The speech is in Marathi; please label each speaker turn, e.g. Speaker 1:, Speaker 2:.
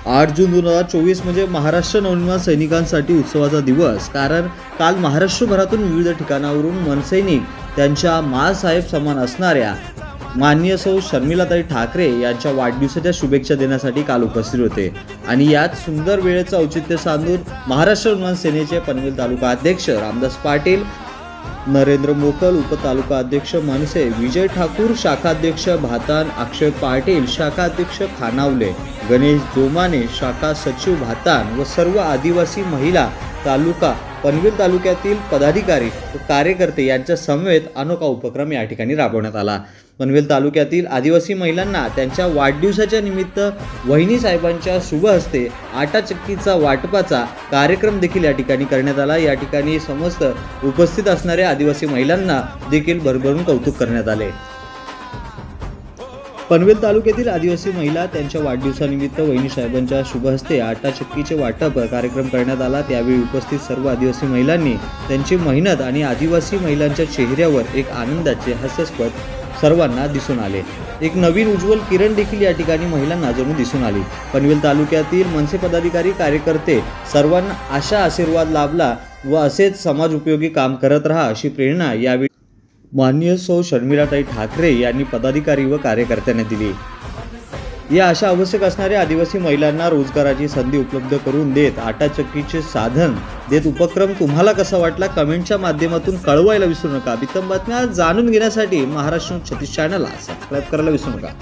Speaker 1: 8 जून 2024 म्हणजे महाराष्ट्र नवनिर्माण सैनिकांसाठी उत्सवाचा दिवस। कारण काल महाराष्ट्रभरातून विविध ठिकाणावरून मनसैनिक त्यांच्या माँसाहेब समान असणाऱ्या माननीय सौ शर्मिलाताई ठाकरे यांच्या वाढदिवसाच्या शुभेच्छा देण्यासाठी काल उपस्थित होते। आणि यात सुंदर वेळेचं औचित्य साधून महाराष्ट्र नवनिर्माण सेनेचे पनवेल तालुका अध्यक्ष रामदास पाटील, नरेंद्र मोकल उपतालुका अध्यक्ष मनसे, विजय ठाकूर शाखा अध्यक्ष भातान, अक्षय पाटील शाखा अध्यक्ष खानावले, गणेश जोमाने शाखा सचिव भातान व सर्व आदिवासी महिला पनवेल तालुक्यातील पदाधिकारी व कार्यकर्ते यांच्या समवेत अनोखा उपक्रम या ठिकाणी राबवण्यात आला। पनवेल तालुक्यातील आदिवासी महिलांना त्यांच्या वाढदिवसाच्या निमित्त वहिनी साहेबांच्या शुभ हस्ते आटा चक्कीचा वाटपाचा कार्यक्रम देखील या ठिकाणी करण्यात आला। या ठिकाणी समस्त उपस्थित असणाऱ्या आदिवासी महिलांना देखील भरभरून कौतुक करण्यात आले। पनवेल तालुक्यातील आदिवासी महिला त्यांच्या वाढदिवसानिमित्त वहिनी साहेबांच्या शुभ हस्ते आटा चक्कीचे वाटप कार्यक्रम करण्यात आला। त्यावेळी उपस्थित सर्व आदिवासी महिलांनी त्यांची मेहनत आणि आदिवासी महिलांच्या चेहऱ्यावर एक आनंदाचे हास्यास्पद सर्वांना दिसून आले। एक नवीन उज्ज्वल किरण देखील या ठिकाणी महिलांना जणू दिसून आली। पनवेल तालुक्यातील मनसे पदाधिकारी कार्यकर्ते सर्वांना आशा आशीर्वाद लाभला व असेच समाज उपयोगी काम करत रहा अशी प्रेरणा यावेळी माननीय सौ शर्मिलाताई ठाकरे यांनी पदाधिकारी व कार्यकर्त्यांना दिली। या अशा आवश्यक असणाऱ्या आदिवासी महिलांना रोजगाराची संधी उपलब्ध करून देत आटा चक्कीचे साधन देत उपक्रम तुम्हाला कसा वाटला कमेंटच्या माध्यमातून कळवायला विसरू नका। बित्तम बातम्या जाणून घेण्यासाठी महाराष्ट्र 36 चॅनलला सबस्क्राईब करायला विसरू नका।